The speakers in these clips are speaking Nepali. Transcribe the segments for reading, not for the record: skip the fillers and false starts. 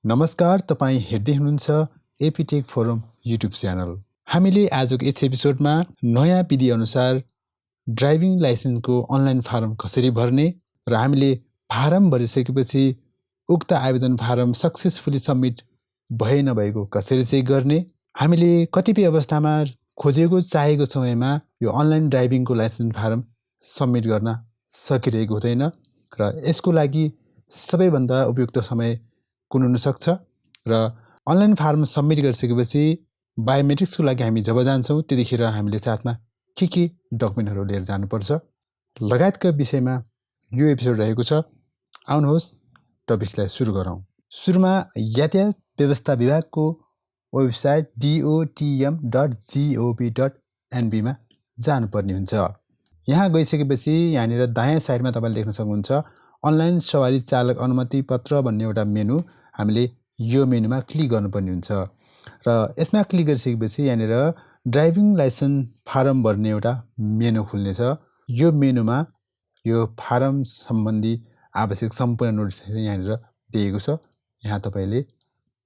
नमस्कार, तपाईँ हेर्दै हुनुहुन्छ aptech फोरम युट्युब च्यानल। हामीले आजको यस एपिसोडमा नयाँ विधि अनुसार ड्राइभिङ लाइसेन्सको अनलाइन फारम कसरी भर्ने र हामीले फारम भरिसकेपछि उक्त आवेदन फारम सक्सेसफुली सबमिट भए नभएको कसरी चेक गर्ने, हामीले कतिपय अवस्थामा खोजेको चाहेको समयमा यो अनलाइन ड्राइभिङको लाइसेन्स फारम सबमिट गर्न सकिरहेको हुँदैन र यसको लागि सबैभन्दा उपयुक्त समय कुन हुन सक्छ र अनलाइन फारम सबमिट गरिसकेपछि बायोमेट्रिक्सको लागि हामी जब जान्छौँ त्यतिखेर हामीले साथमा के डकुमेन्टहरू लिएर जानुपर्छ लगायतका विषयमा यो एपिसोड रहेको छ। आउनुहोस् टपिक्सलाई सुरु गरौँ। सुरुमा यातायात व्यवस्था विभागको वेबसाइट dotm.gov.nb मा जानुपर्ने हुन्छ। यहाँ गइसकेपछि यहाँनिर दायाँ साइडमा तपाईले देख्न सक्नुहुन्छ अनलाइन सवारी चालक अनुमति पत्र भन्ने एउटा मेनु, हामीले यो मेनुमा क्लिक गर्नुपर्ने हुन्छ र यसमा क्लिक गरिसकेपछि यहाँनिर ड्राइभिङ लाइसेन्स फारम भर्ने एउटा मेनु खुल्नेछ। यो मेनुमा यो फारम सम्बन्धी आवश्यक सम्पूर्ण नोटिस यहाँनिर दिएको छ, यहाँ तपाईले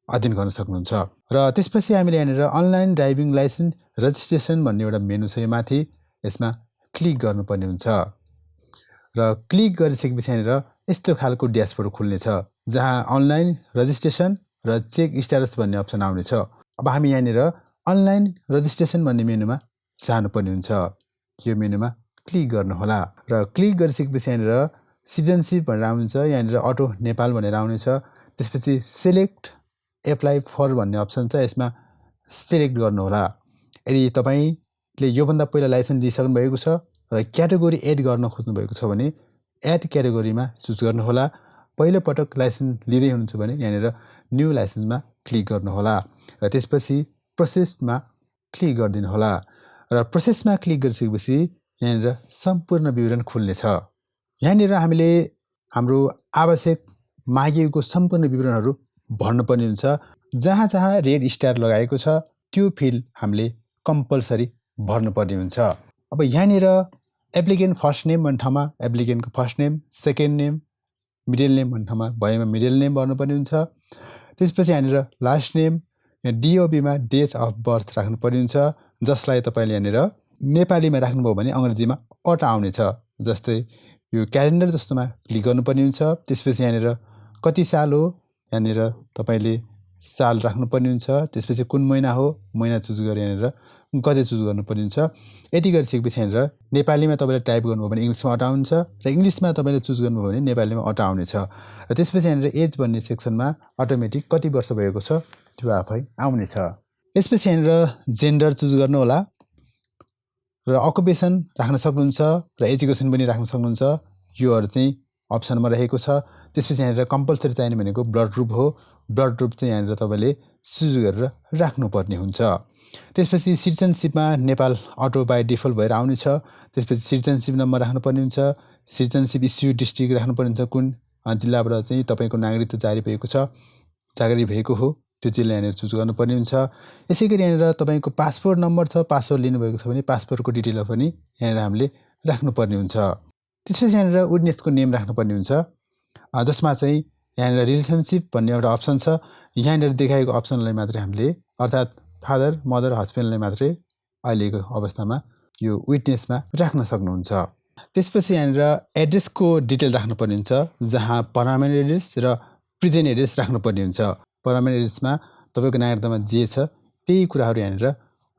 अध्ययन गर्न सक्नुहुन्छ र त्यसपछि हामीले यहाँनिर अनलाइन ड्राइभिङ लाइसेन्स रजिस्ट्रेसन भन्ने एउटा मेनु छ, यो माथि यसमा क्लिक गर्नुपर्ने हुन्छ र क्लिक गरिसकेपछि यहाँनिर यस्तो खालको ड्यासबोर्ड खुल्नेछ जहाँ अनलाइन रजिस्ट्रेसन र चेक स्ट्याटस भन्ने अप्सन आउनेछ। अब हामी यहाँनिर अनलाइन रजिस्ट्रेसन भन्ने मेनुमा जानुपर्ने हुन्छ। यो मेनुमा क्लिक गर्नुहोला र क्लिक गरिसकेपछि यहाँनिर सिटिजनसिप भनेर आउँछ, यहाँनिर अटो नेपाल भनेर आउनेछ। त्यसपछि सेलेक्ट एप्लाई फर भन्ने अप्सन छ, यसमा सेलेक्ट गर्नुहोला। यदि तपाईँले योभन्दा पहिला लाइसेन्स लिइसक्नु भएको छ र क्याटेगोरी एड गर्न खोज्नु भएको छ भने एड क्याटेगोरीमा चुज गर्नुहोला। पहिलो पटक लाइसेन्स लिँदै हुनुहुन्छ भने यहाँनिर न्यू लाइसेन्समा क्लिक गर्नुहोला र त्यसपछि प्रोसेसमा क्लिक गरिदिनु होला र प्रोसेसमा क्लिक गरिसकेपछि यहाँनिर सम्पूर्ण विवरण खुल्नेछ। यहाँनिर हामीले हाम्रो आवश्यक मागिएको सम्पूर्ण विवरणहरू भर्नुपर्ने हुन्छ। जहाँ जहाँ रेड स्टार लगाएको छ त्यो फिल्ड हामीले कम्पलसरी भर्नुपर्ने हुन्छ। अब यहाँनिर एप्लिकेन्ट फर्स्ट नेम भन्ने ठाउँमा एप्लिकेन्टको first name, second name, middle name भन्ने ठाउँमा भएमा मिडल नेम भर्नुपर्ने हुन्छ। त्यसपछि यहाँनिर लास्ट नेम, डिओबीमा डेट अफ बर्थ राख्नुपर्ने हुन्छ, जसलाई तपाईँले यहाँनिर नेपालीमा राख्नुभयो भने अङ्ग्रेजीमा अट आउनेछ। जस्तै यो क्यालेन्डर जस्तोमा क्लिक गर्नुपर्ने हुन्छ। त्यसपछि यहाँनिर कति साल हो, यहाँनिर तपाईँले साल राख्नुपर्ने हुन्छ। त्यसपछि कुन महिना हो, महिना चुज गरेर यहाँनिर गते चुज गर्नुपर्ने हुन्छ। यति गरिसकेपछि यहाँनिर नेपालीमा तपाईँले टाइप गर्नुभयो भने इङ्ग्लिसमा अट आउँछ र इङ्ग्लिसमा तपाईँले चुज गर्नुभयो भने नेपालीमा अट आउनेछ र त्यसपछि यहाँनिर एज भन्ने सेक्सनमा अटोमेटिक कति वर्ष भएको छ त्यो आफै आउनेछ। यसपछि यहाँनिर जेन्डर चुज गर्नुहोला र अकुपेसन राख्न सक्नुहुन्छ र एजुकेसन पनि राख्न सक्नुहुन्छ, योहरू चाहिँ अप्सनमा रहेको छ। त्यसपछि यहाँनिर कम्पलसरी चाहिने भनेको ब्लड ग्रुप हो, ब्लड ग्रुप चाहिँ यहाँनिर तपाईँले चुज गरेर राख्नुपर्ने हुन्छ। त्यसपछि सिटिजनसिपमा नेपाल अटो बाई डिफल्ट भएर आउनेछ। त्यसपछि सिटिजनसिप नम्बर राख्नुपर्ने हुन्छ, सिटिजनसिप इस्यु डिस्ट्रिक्ट राख्नुपर्ने हुन्छ, कुन जिल्लाबाट चाहिँ तपाईँको नागरिकता जारी भएको छ, जारी भएको हो त्यो जिल्ला यहाँनिर चुज गर्नुपर्ने हुन्छ। यसै गरी यहाँनिर तपाईँको पासपोर्ट नम्बर छ, पासपोर्ट लिनुभएको छ भने पासपोर्टको डिटेल पनि यहाँनिर हामीले राख्नुपर्ने हुन्छ। त्यसपछि यहाँनिर विटनेसको नेम राख्नुपर्ने हुन्छ, जसमा चाहिँ यहाँनिर रिलेसनसिप भन्ने एउटा अप्सन छ। यहाँनिर देखाएको अप्सनलाई मात्रै हामीले अर्थात् फादर मदर हस्बेन्डलाई मात्रै अहिलेको अवस्थामा यो विटनेसमा राख्न सक्नुहुन्छ। त्यसपछि यहाँनिर एड्रेसको डिटेल राख्नुपर्ने हुन्छ, जहाँ पर्मानेन्ट एड्रेस र प्रेजेन्ट एड्रेस राख्नुपर्ने हुन्छ। पर्मानेन्ट एड्रेसमा तपाईँको नागरिकतामा जे छ त्यही कुराहरू यहाँनिर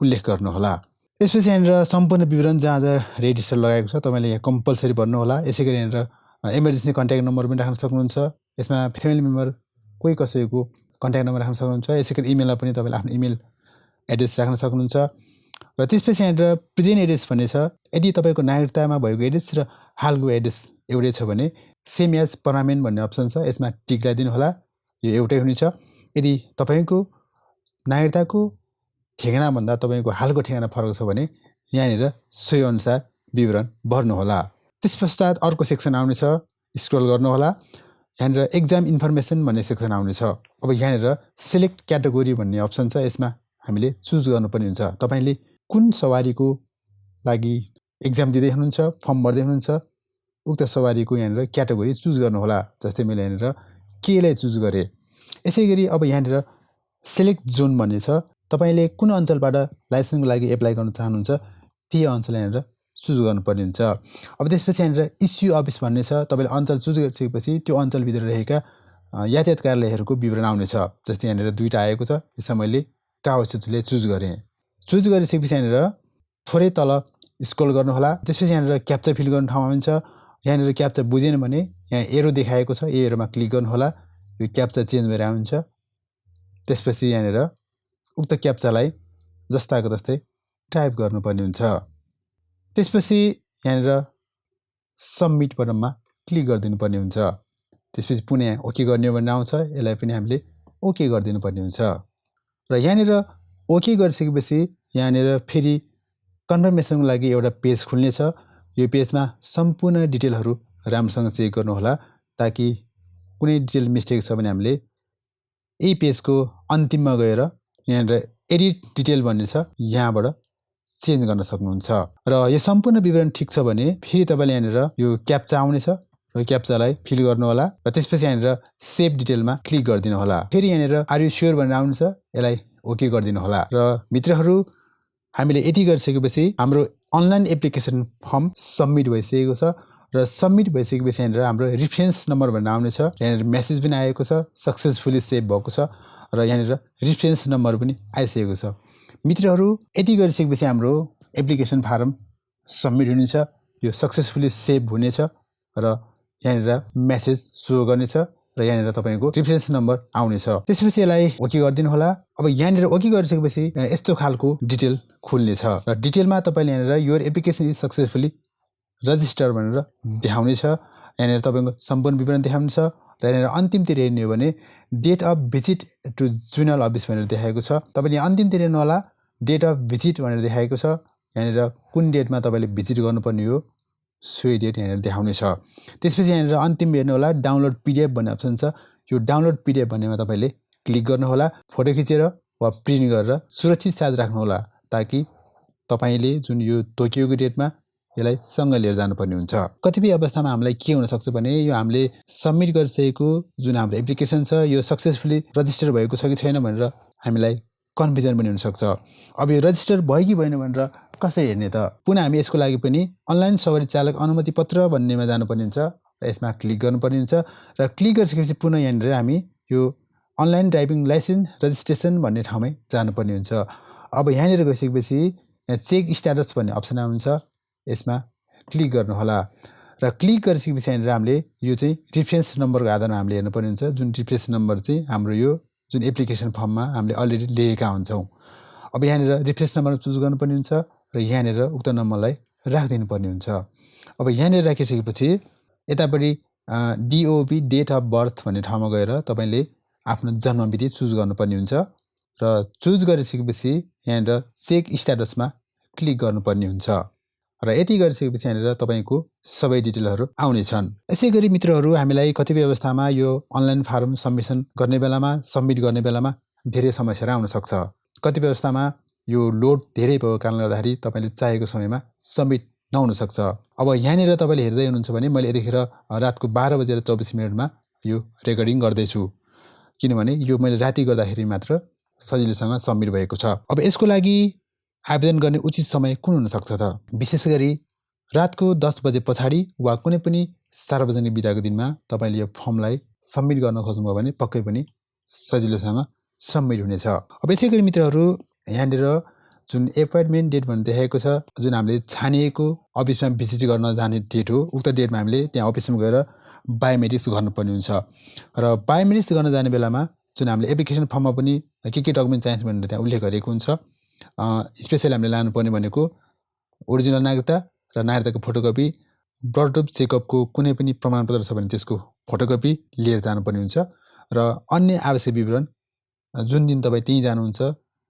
उल्लेख गर्नुहोला। त्यसपछि यहाँनिर सम्पूर्ण विवरण जहाँ जहाँ रेजिस्टर लगाएको छ तपाईँले यहाँ कम्पलसरी भर्नुहोला। यसै गरी यहाँनिर इमर्जेन्सी कन्ट्याक्ट नम्बर पनि राख्न सक्नुहुन्छ, यसमा फ्यामिली मेम्बर कोही कसैको कन्ट्याक्ट नम्बर राख्न सक्नुहुन्छ। यसै गरी इमेलमा पनि तपाईँले आफ्नो इमेल एड्रेस राख्न सक्नुहुन्छ र त्यसपछि यहाँनिर प्रेजेन्ट एड्रेस भन्ने छ। यदि तपाईँको नागरिकतामा भएको एड्रेस र हालको एड्रेस एउटै छ भने सेम एज पर्मानेन्ट भन्ने अप्सन छ, यसमा टिक लगाइदिनु होला, यो एउटै हुनेछ। यदि तपाईँको नागरिकताको ठेगानाभन्दा तपाईँको हालको ठेगाना फरक छ भने यहाँनिर सोही अनुसार विवरण भर्नुहोला। त्यस पश्चात अर्को सेक्सन आउनेछ, स्क्रोल गर्नुहोला, यहाँनिर एक्जाम इन्फर्मेसन भन्ने सेक्सन आउनेछ। अब यहाँनिर सेलेक्ट क्याटेगोरी भन्ने अप्सन छ, यसमा हामीले चुज गर्नुपर्ने हुन्छ तपाईँले कुन सवारीको लागि एक्जाम दिँदै हुनुहुन्छ, फर्म भर्दै हुनुहुन्छ, उक्त सवारीको यहाँनिर क्याटेगोरी चुज गर्नुहोला। जस्तै मैले यहाँनिर केलाई चुज गरेँ। यसैगरी अब यहाँनिर सेलेक्ट जोन भन्ने छ। तपाईले कुन अञ्चलबाट लाइसेन्सको लागि एप्लाई गर्न चाहनुहुन्छ त्यही अञ्चल यहाँनिर चुज गर्नुपर्ने हुन्छ। अब त्यसपछि यहाँनिर इस्यु अफिस भन्ने छ। तपाईले अञ्चल चुज गरिसकेपछि त्यो अञ्चलभित्र रहेका यातायात कार्यालयहरूको विवरण आउनेछ। जस्तै यहाँनिर 2टा आएको छ। यसमा मैले कागजले चुज गरेँ। चुज गरिसकेपछि यहाँनिर थोरै तल स्क्रोल गर्नुहोला। त्यसपछि यहाँनिर क्याप्चा फिल गर्ने ठाउँ आउँछ। यहाँनिर क्याप्चा बुझेन भने यहाँ एरो देखाएको छ, यो एरोमा क्लिक गर्नुहोला। यो क्याप्चा चेन्ज भएर आउँछ। त्यसपछि यहाँनिर उक्त क्याप्चालाई जस्ताको तस्तै टाइप गर्नुपर्ने हुन्छ। त्यसपछि यहाँनिर सबमिट बटनमा क्लिक गरिदिनुपर्ने हुन्छ। त्यसपछि पुनः यहाँ ओके गर्ने भन्ने आउँछ। यसलाई पनि हामीले ओके गरिदिनुपर्ने हुन्छ। र यहाँनिर ओके गरिसकेपछि यहाँनिर फेरि कन्फर्मेसनको लागि एउटा पेज खुल्नेछ। यो पेजमा सम्पूर्ण डिटेलहरू राम्रोसँग चेक गर्नुहोला, ताकि कुनै डिटेल मिस्टेक छ भने हामीले यही पेजको अन्तिममा गएर यहाँनिर एडिट डिटेल भन्ने छ, यहाँबाट चेन्ज गर्न सक्नुहुन्छ। र यो सम्पूर्ण विवरण ठिक छ भने फेरि तपाईले यहाँनिर यो क्याप्चा आउनेछ र क्याप्चालाई फिल गर्नु होला। र त्यसपछि यहाँनिर सेभ डिटेलमा क्लिक गरिदिनु होला। फेरि यहाँनिर आर यु स्योर भनेर आउनेछ, यसलाई ओके गरिदिनु होला। र मित्रहरू, हामीले यति गरिसकेपछि हाम्रो अनलाइन एप्लिकेसन फर्म सबमिट भइसकेको छ। र सबमिट भइसकेपछि यहाँनिर हाम्रो रेफरेन्स नम्बर भनेर आउनेछ। यहाँनिर मेसेज पनि आएको छ, सक्सेसफुली सेभ भएको छ। र यहाँनिर रेफरेन्स नम्बर पनि आइसकेको छ। मित्रहरू, यति गरिसकेपछि हाम्रो एप्लिकेसन फारम सबमिट हुनेछ। यो सक्सेसफुली सेभ हुनेछ र यहाँनिर मेसेज सो गर्नेछ र यहाँनिर तपाईको रेफरेन्स नम्बर आउनेछ। त्यसपछि यसलाई ओके गरिदिनु होला। अब यहाँनिर ओके गरिसकेपछि यस्तो खालको डिटेल खुल्नेछ र डिटेलमा तपाईले यहाँनिर your application is successfully register भनेर देखाउनेछ। यहाँनिर तपाईको सम्पूर्ण विवरण देखाउनेछ। र यहाँनिर अन्तिमतिर हेर्ने हो भने date of visit to zonal office भनेर देखाएको छ। तपाईले अन्तिमतिर हेर्नु होला, डेट अफ भिजिट भनेर देखाएको छ। यहाँनिर कुन डेटमा तपाईले भिजिट गर्नुपर्ने हो सोही डेट यहाँनिर देखाउनेछ। त्यसपछि यहाँनिर अन्तिम हेर्नु होला, डाउनलोड पिडिएफ भन्ने अप्सन छ। यो डाउनलोड पिडिएफ भन्नेमा तपाईले क्लिक गर्नु होला। फोटो खिचेर वा प्रिन्ट गरेर सुरक्षित साथ राख्नु होला, ताकि तपाईले जुन यो तोकिएको डेटमा यसलाई सँग लिएर जानुपर्ने हुन्छ। कतिपय अवस्थामा हामीलाई के हुन सक्छ भने यो हामीले सबमिट गरिसकेको जुन हाम्रो एप्लिकेसन छ यो सक्सेसफुली रजिस्टर भएको छ कि छैन भनेर हामीलाई कन्फ्युजन पनि हुन सक्छ। अब यो रजिस्टर भयो कि भएन भनेर कसरी हेर्ने त? पुनः हामी यसको लागि पनि अनलाइन सवारी चालक अनुमति पत्र भन्नेमा जानुपर्ने हुन्छ र यसमा क्लिक गर्नुपर्ने हुन्छ। र क्लिक गरिसकेपछि पुनः यहाँनिर हामी यो अनलाइन ड्राइभिङ लाइसेन्स रजिस्ट्रेसन भन्ने ठाउँमै जानुपर्ने हुन्छ। अब यहाँनिर गइसकेपछि यहाँ चेक स्ट्याटस भन्ने अप्सन आउँछ। यसमा क्लिक गर्नु होला। र क्लिक गरिसकेपछि यहाँनिर हामीले यो चाहिँ रेफरेन्स नम्बरको आधारमा हामीले हेर्नुपर्ने हुन्छ। जुन रेफरेन्स नम्बर चाहिँ हाम्रो यो जुन एप्लिकेसन फर्ममा हामीले अलरेडी लिएका हुन्छौँ। अब यहाँनिर रेफरेन्स नम्बर चुज गर्नुपर्ने हुन्छ र यहाँनिर उक्त नम्बरलाई राखिदिनु पर्ने हुन्छ। अब यहाँनिर राखिसकेपछि यतापट्टि डिओबी डेट अफ बर्थ भन्ने ठाउँमा गएर तपाईले आफ्नो जन्ममिति चुज गर्नुपर्ने हुन्छ। र चुज गरिसकेपछि यहाँनिर चेक स्ट्याटसमा क्लिक गर्नुपर्ने हुन्छ। र यति गरिसकेपछि यहाँनिर तपाईको सबै डिटेलहरू आउनेछन्। यसैगरी मित्रहरू, हामीलाई कतिपय अवस्थामा यो अनलाइन फारम सबमिसन गर्ने बेलामा सबमिट गर्ने बेलामा धेरै समस्याहरू आउन सक्छ। कतिपय अवस्थामा यो लोड धेरै भएको कारणले गर्दाखेरि तपाईले चाहेको समयमा सबमिट नहुन सक्छ। अब यहाँनिर तपाईले हेर्दै हुनुहुन्छ भने मैले यतिखेर रातको 12:24 यो रेकर्डिङ गर्दैछु, किनभने यो मैले राति गर्दाखेरि मात्र सजिलोसँग सबमिट भएको छ। अब यसको लागि आवेदन गर्ने उचित समय कुन हुन सक्छ त? विशेष गरी रातको 10 बजे पछाडि वा कुनै पनि सार्वजनिक बिदाको दिनमा तपाईले यो फर्मलाई सबमिट गर्न खोज्नुभयो भने पक्कै पनि सजिलोसँग सबमिट हुनेछ। अब यसैगरी मित्रहरू, यहाँनिर जुन एपोइन्टमेन्ट डेट भन्ने देखाएको छ, जुन हामीले छानिएको अफिसमा भिजिट गर्न जाने डेट हो, उक्त डेटमा हामीले त्यहाँ अफिसमा गएर बायोमेट्रिक्स गर्नुपर्ने हुन्छ। र बायोमेट्रिक्स गर्न जाने बेलामा जुन हामीले एप्लिकेसन फर्ममा पनि के डकुमेन्ट चाहिन्छ भनेर त्यहाँ उल्लेख गरिएको हुन्छ। स्पेसली हामीले लानुपर्ने भनेको ओरिजिनल नागरिकता र नागरिकताको फोटोकपी, ब्लड चेकअपको कुनै पनि प्रमाणपत्र छ भने त्यसको फोटोकपी लिएर जानुपर्ने हुन्छ। र अन्य आवश्यक विवरण जुन दिन तपाईँ त्यहीँ जानुहुन्छ,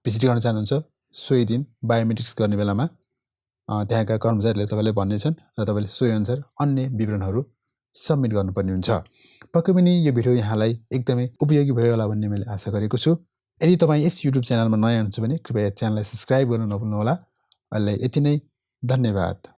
भिजिट गर्न चाहनुहुन्छ, सोही दिन बायोमेट्रिक्स गर्ने बेलामा त्यहाँका कर्मचारीले तपाईँले भन्नेछन् र तपाईँले सोही अनुसार अन्य विवरणहरू सबमिट गर्नुपर्ने हुन्छ। पक्कै पनि यो भिडियो यहाँलाई एकदमै उपयोगी भयो होला भन्ने मैले आशा गरेको छु। यदि तपाईँ यस युट्युब च्यानलमा नयाँ हुनुहुन्छ भने कृपया च्यानललाई सब्स्क्राइब गर्न नभुल्नुहोला। अहिले यति नै, धन्यवाद।